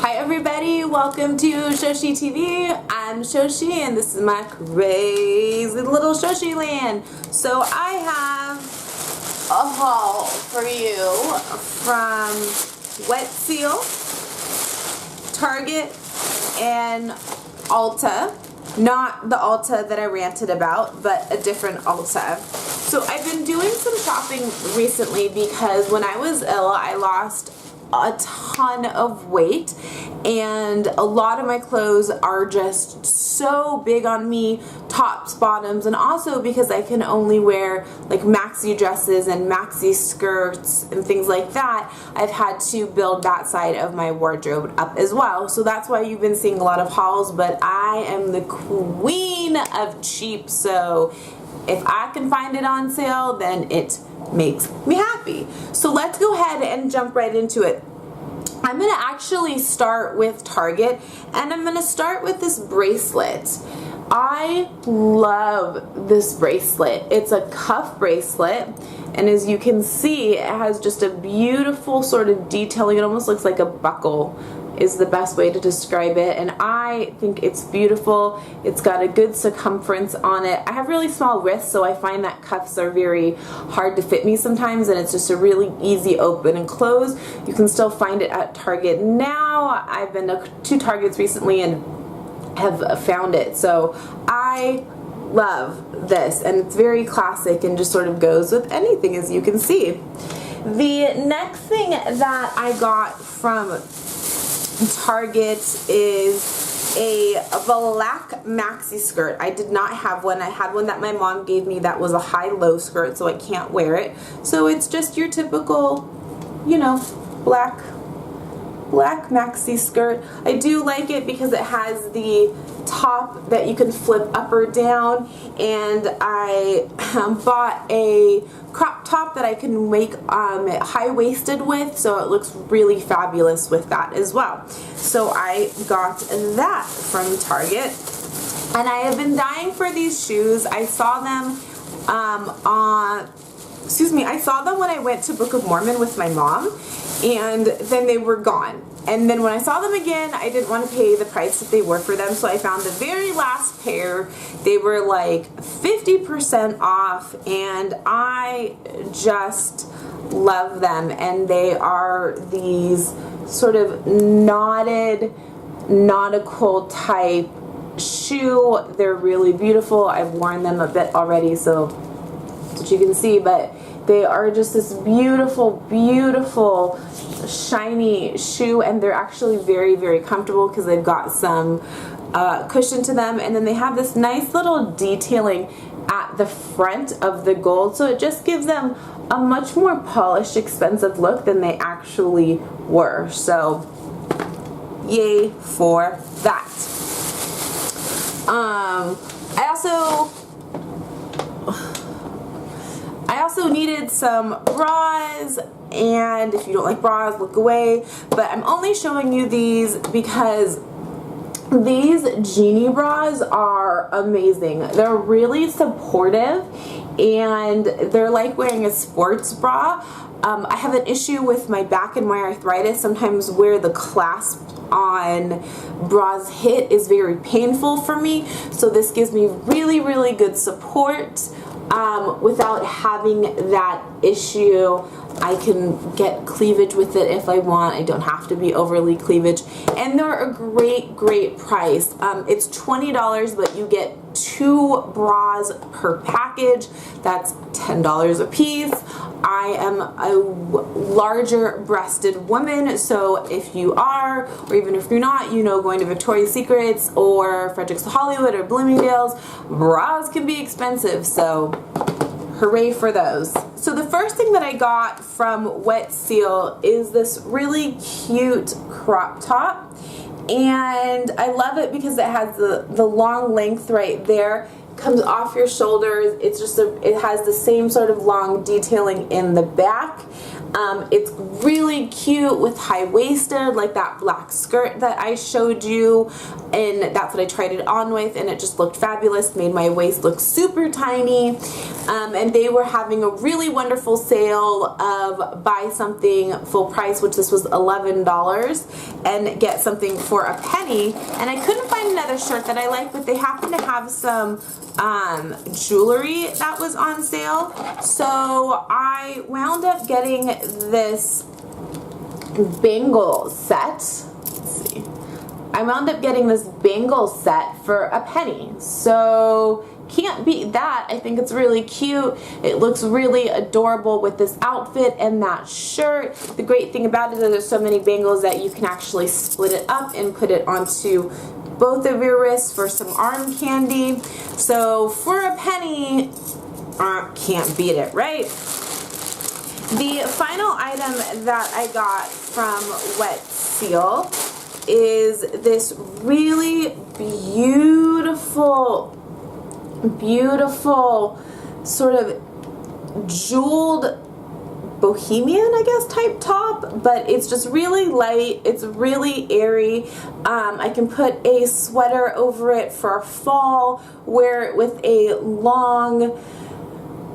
Hi everybody, welcome to Shoshie TV. I'm Shoshie and this is my crazy little ShoshieLand. So I have a haul for you from Wet Seal, Target, and ULTA. Not the ULTA that I ranted about, but a different ULTA. So I've been doing some shopping recently because when I was ill, I lost a ton of weight and a lot of my clothes are just so big on me, tops, bottoms, and also because I can only wear like maxi dresses and maxi skirts and things like that, I've had to build that side of my wardrobe up as well. So that's why you've been seeing a lot of hauls, but I am the queen of cheap, so if I can find it on sale, then it makes me happy. So let's go ahead and jump right into it. I'm going to actually start with Target, and I'm going to start with this bracelet. I love this bracelet. It's a cuff bracelet, and as you can see, it has just a beautiful sort of detailing. It almost looks like a buckle is the best way to describe it, and I think it's beautiful. It's got a good circumference on it. I have really small wrists, so I find that cuffs are very hard to fit me sometimes, and it's just a really easy open and close. You can still find it at Target now. I've been to 2 Targets recently and have found it, so I love this, and it's very classic and just sort of goes with anything, as you can see. The next thing that I got from Target is a black maxi skirt. I did not have one. I had one that my mom gave me that was a high-low skirt, so I can't wear it. So it's just your typical, you know, black maxi skirt. I do like it because it has the top that you can flip up or down, and I bought a crop top that I can make high-waisted with, so it looks really fabulous with that as well. So I got that from Target, and I have been dying for these shoes. I saw them I saw them when I went to Book of Mormon with my mom, and then they were gone. And then when I saw them again, I didn't want to pay the price that they were for them, so I found the very last pair. They were like 50% off, and I just love them. And they are these sort of knotted, nautical type shoe. They're really beautiful. I've worn them a bit already, so that's what you can see, but they are just this beautiful, beautiful, shiny shoe, and they're actually very, very comfortable because they've got some cushion to them, and then they have this nice little detailing at the front of the gold, so it just gives them a much more polished, expensive look than they actually were. So yay for that. I also needed some bras, and if you don't like bras, look away, but I'm only showing you these because these Genie bras are amazing. They're really supportive, and they're like wearing a sports bra. I have an issue with my back and my arthritis. Sometimes where the clasp on bras hit is very painful for me, so this gives me really, really good support. Without having that issue. I can get cleavage with it if I want. I don't have to be overly cleavage, and they're a great price. It's $20, but you get 2 bras per package. That's $10 a piece. I am a larger breasted woman, so if you are, or even if you're not, you know, going to Victoria's Secrets or Fredericks Hollywood or Bloomingdale's, bras can be expensive, so hooray for those. So the first thing that I got from Wet Seal is this really cute crop top, and I love it because it has the long length right there. Comes off your shoulders. It's just it has the same sort of long detailing in the back. It's really cute with high-waisted, like that black skirt that I showed you, and that's what I tried it on with, and it just looked fabulous, made my waist look super tiny. And they were having a really wonderful sale of buy something full price, which this was $11, and get something for a penny, and I couldn't find another shirt that I liked, but they happened to have some jewelry that was on sale, so I wound up getting this bangle set. Let's see. I wound up getting this bangle set for a penny, so can't beat that. I think it's really cute. It looks really adorable with this outfit and that shirt. The great thing about it is there's so many bangles that you can actually split it up and put it onto both of your wrists for some arm candy. So for a penny, can't beat it, right? The final item that I got from Wet Seal is this really beautiful sort of jeweled bohemian, I guess, type top, but it's just really light. It's really airy. I can put a sweater over it for fall, wear it with a long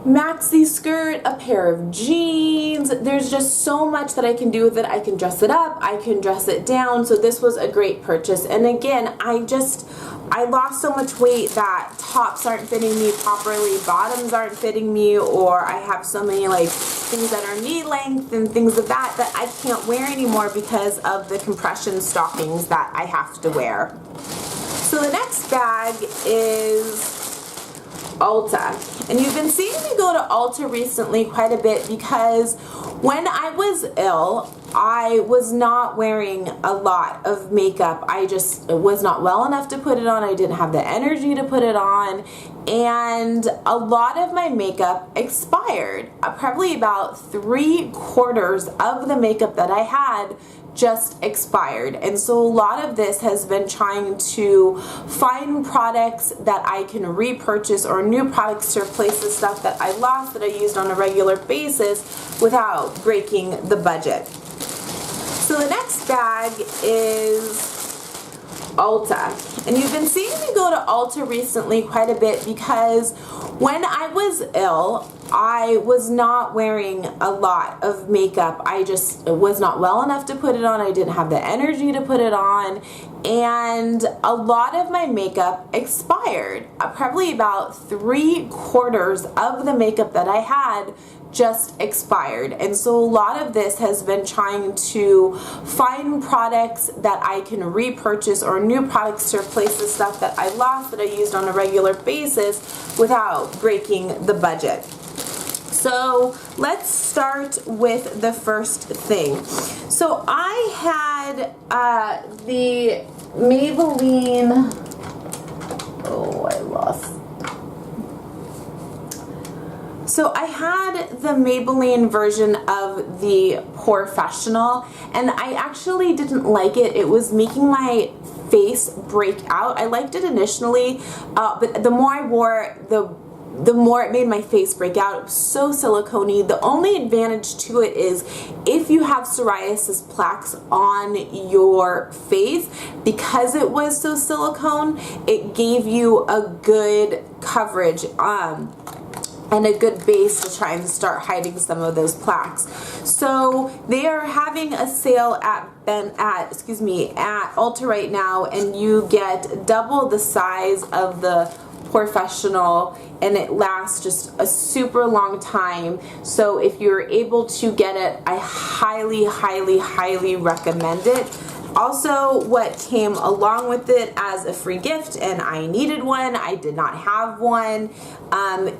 maxi skirt, a pair of jeans. There's just so much that I can do with it. I can dress it up, I can dress it down, so this was a great purchase. And again, I lost so much weight that tops aren't fitting me properly, bottoms aren't fitting me, or I have so many like things that are knee length and things of that I can't wear anymore because of the compression stockings that I have to wear. So the next bag is ULTA, and you've been seeing me go to ULTA recently quite a bit because when I was ill, I was not wearing a lot of makeup. I just was not well enough to put it on. I didn't have the energy to put it on, and a lot of my makeup expired. Probably about 3/4 of the makeup that I had just expired, and so a lot of this has been trying to find products that I can repurchase or new products to replace the stuff that I lost that I used on a regular basis without breaking the budget. So the next bag is ULTA, and you've been seeing me go to ULTA recently quite a bit because when I was ill, I was not wearing a lot of makeup. I just was not well enough to put it on. I didn't have the energy to put it on, and a lot of my makeup expired. Probably about 3/4 of the makeup that I had just expired, and so a lot of this has been trying to find products that I can repurchase or new products to replace the stuff that I lost that I used on a regular basis without breaking the budget. So let's start with the first thing. So I had the Maybelline, So I had the Maybelline version of the POREfessional, and I actually didn't like it. It was making my face break out. I liked it initially, but the more I wore it, the more it made my face break out. It was so silicone-y. The only advantage to it is if you have psoriasis plaques on your face, because it was so silicone, it gave you a good coverage and a good base to try and start hiding some of those plaques. So they are having a sale at ULTA right now, and you get double the size of the POREfessional, and it lasts just a super long time. So if you're able to get it, I highly, highly, highly recommend it. Also, what came along with it as a free gift, and I needed one, I did not have one,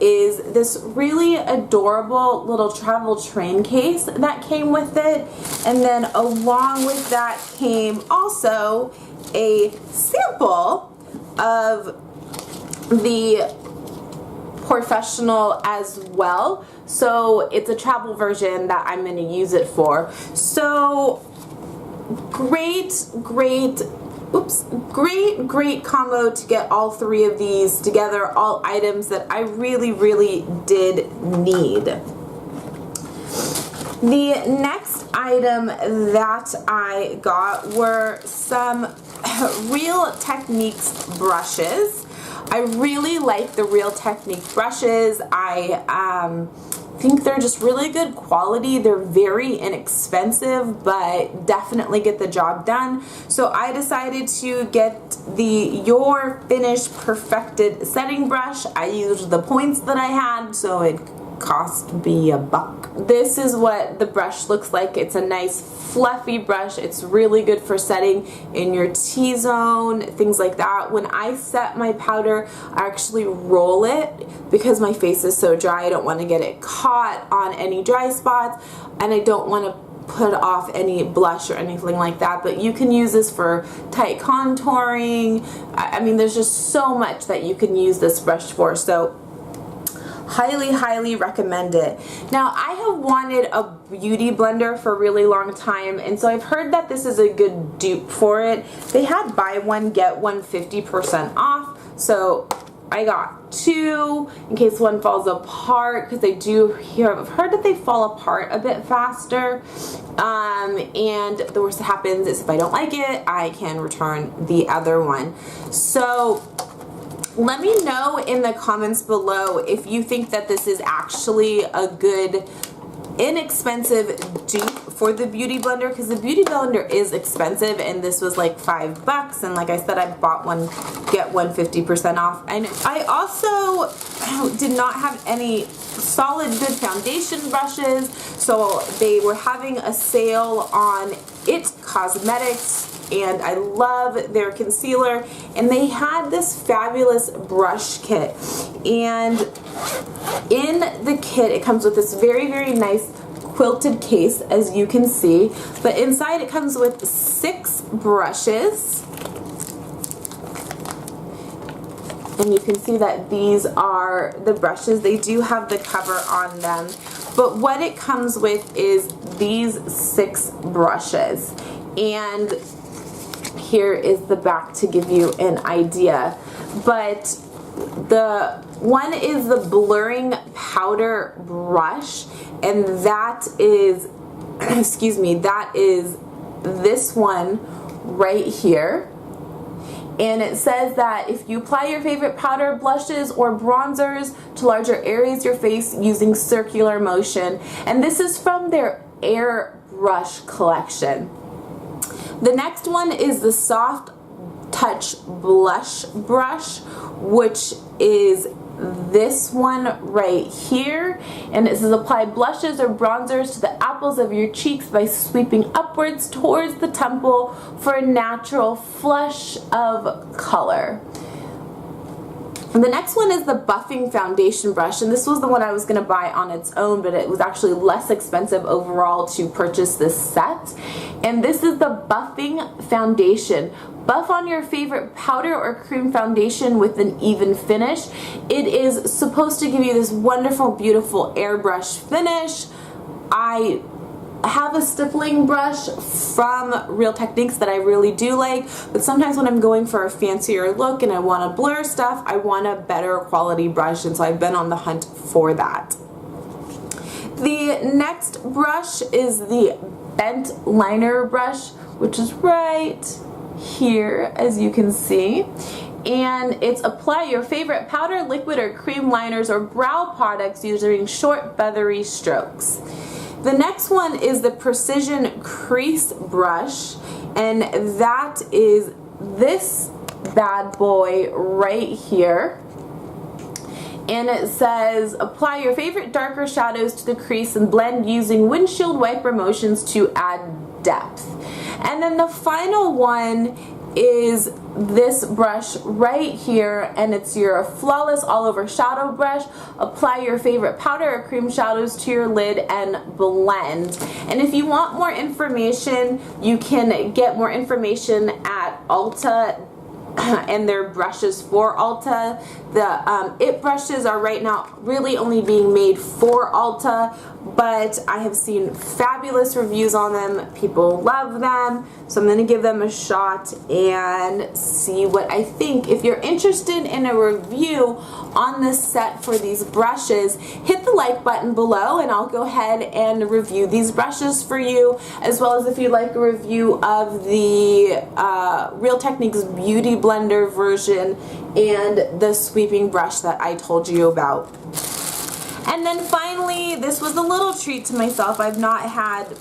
is this really adorable little travel train case that came with it. And then along with that came also a sample of the POREfessional as well. So it's a travel version that I'm going to use it for. So great combo to get all three of these together, all items that I really, really did need. The next item that I got were some Real Techniques brushes. I really like the Real Techniques brushes. I think they're just really good quality. They're very inexpensive, but definitely get the job done. So I decided to get the Your Finish Perfected setting brush. I used the points that I had, so it cost me $1. This is what the brush looks like. It's a nice fluffy brush. It's really good for setting in your T-zone, things like that. When I set my powder, I actually roll it because my face is so dry. I don't want to get it caught on any dry spots, and I don't want to put off any blush or anything like that. But you can use this for tight contouring. I mean, there's just so much that you can use this brush for. So highly recommend it. Now, I have wanted a beauty blender for a really long time, and so I've heard that this is a good dupe for it. They had buy one get one 50% off, so I got 2 in case one falls apart, because I've heard that they fall apart a bit faster, and the worst that happens is if I don't like it, I can return the other one. So let me know in the comments below if you think that this is actually a good, inexpensive dupe for the beauty blender, because the beauty blender is expensive, and this was like $5. And like I said, I bought one get one 50% off. And I also did not have any solid good foundation brushes, so they were having a sale on It Cosmetics, and I love their concealer, and they had this fabulous brush kit, and in the kit it comes with this very nice quilted case, as you can see, but inside it comes with 6 brushes, and you can see that these are the brushes. They do have the cover on them, but what it comes with is these 6 brushes, and here is the back to give you an idea. But the one is the blurring powder brush, and that is excuse me, that is this one right here. And it says that if you apply your favorite powder, blushes, or bronzers to larger areas of your face using circular motion, and this is from their Airbrush collection. The next one is the Soft Touch Blush Brush, which is this one right here, and it says apply blushes or bronzers to the apples of your cheeks by sweeping upwards towards the temple for a natural flush of color. And the next one is the Buffing Foundation Brush, and this was the one I was going to buy on its own, but it was actually less expensive overall to purchase this set. And this is the Buffing Foundation. Buff on your favorite powder or cream foundation with an even finish. It is supposed to give you this wonderful, beautiful airbrush finish. I have a stippling brush from Real Techniques that I really do like, but sometimes when I'm going for a fancier look and I want to blur stuff, I want a better quality brush, and so I've been on the hunt for that. The next brush is the Bent Liner Brush, which is right here, as you can see. And it's apply your favorite powder, liquid, or cream liners or brow products using short, feathery strokes. The next one is the Precision Crease Brush, and that is this bad boy right here. And it says apply your favorite darker shadows to the crease and blend using windshield wiper motions to add depth. And then the final one is this brush right here, and it's your Flawless All Over Shadow Brush. Apply your favorite powder or cream shadows to your lid and blend. And if you want more information, you can get more information at ULTA and their brushes for ULTA. The It brushes are right now really only being made for ULTA, but I have seen fabulous reviews on them. People love them, so I'm going to give them a shot and see what I think. If you're interested in a review on this set for these brushes, hit the like button below and I'll go ahead and review these brushes for you, as well as if you'd like a review of the Real Techniques Beauty Blender version and the sweeping brush that I told you about. And then finally, this was a little treat to myself. I've not had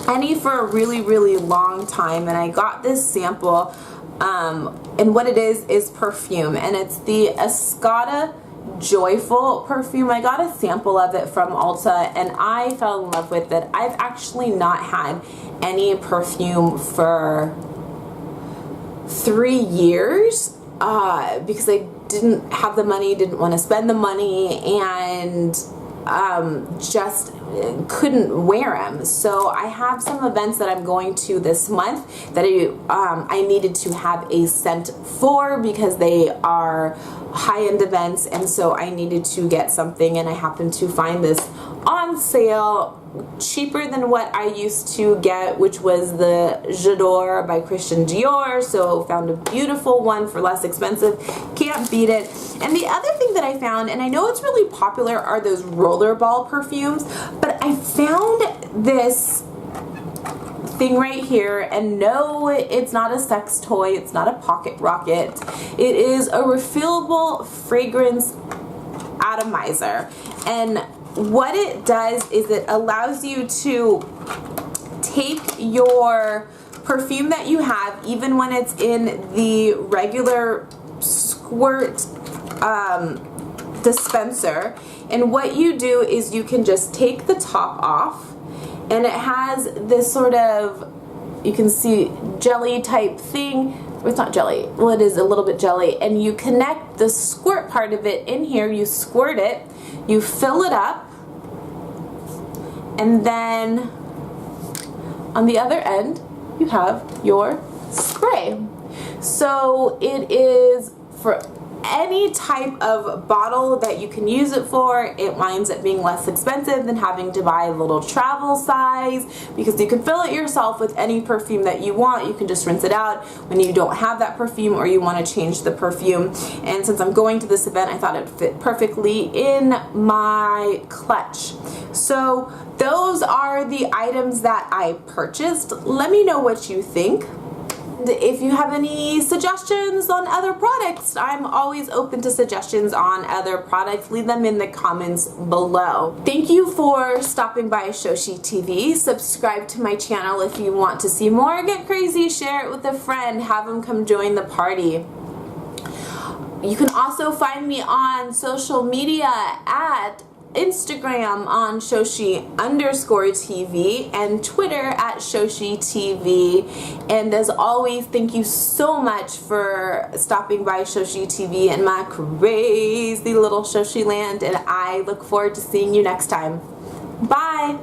any for a really, really long time, and I got this sample, and what it is Perfume, and it's the Escada Joyful perfume. I got a sample of it from Ulta, and I fell in love with it. I've actually not had any perfume for 3 years because I didn't have the money, didn't want to spend the money, and just couldn't wear them. So I have some events that I'm going to this month that I needed to have a scent for because they are high-end events, and so I needed to get something, and I happened to find this on sale, cheaper than what I used to get, which was the J'adore by Christian Dior. So found a beautiful one for less expensive. Can't beat it. And the other thing that I found, and I know it's really popular, are those rollerball perfumes, but I found this thing right here, and no, it's not a sex toy, it's not a pocket rocket. It is a refillable fragrance atomizer, and what it does is it allows you to take your perfume that you have, even when it's in the regular squirt dispenser, and what you do is you can just take the top off, and it has this sort of, you can see, jelly type thing. It's not jelly, well, it is a little bit jelly, and you connect the squirt part of it in here, you squirt it, you fill it up, and then on the other end you have your spray. So it is for any type of bottle that you can use it for. It winds up being less expensive than having to buy a little travel size, because you can fill it yourself with any perfume that you want. You can just rinse it out when you don't have that perfume or you want to change the perfume. And since I'm going to this event, I thought it fit perfectly in my clutch. So those are the items that I purchased. Let me know what you think. If you have any suggestions on other products, I'm always open to suggestions on other products. Leave them in the comments below. Thank you for stopping by Shoshie TV. Subscribe to my channel if you want to see more. Get crazy, share it with a friend, have them come join the party. You can also find me on social media at Instagram on Shoshie_TV and Twitter at ShoshieTV. And as always, thank you so much for stopping by Shoshie TV and my crazy little ShoshieLand, and I look forward to seeing you next time. Bye!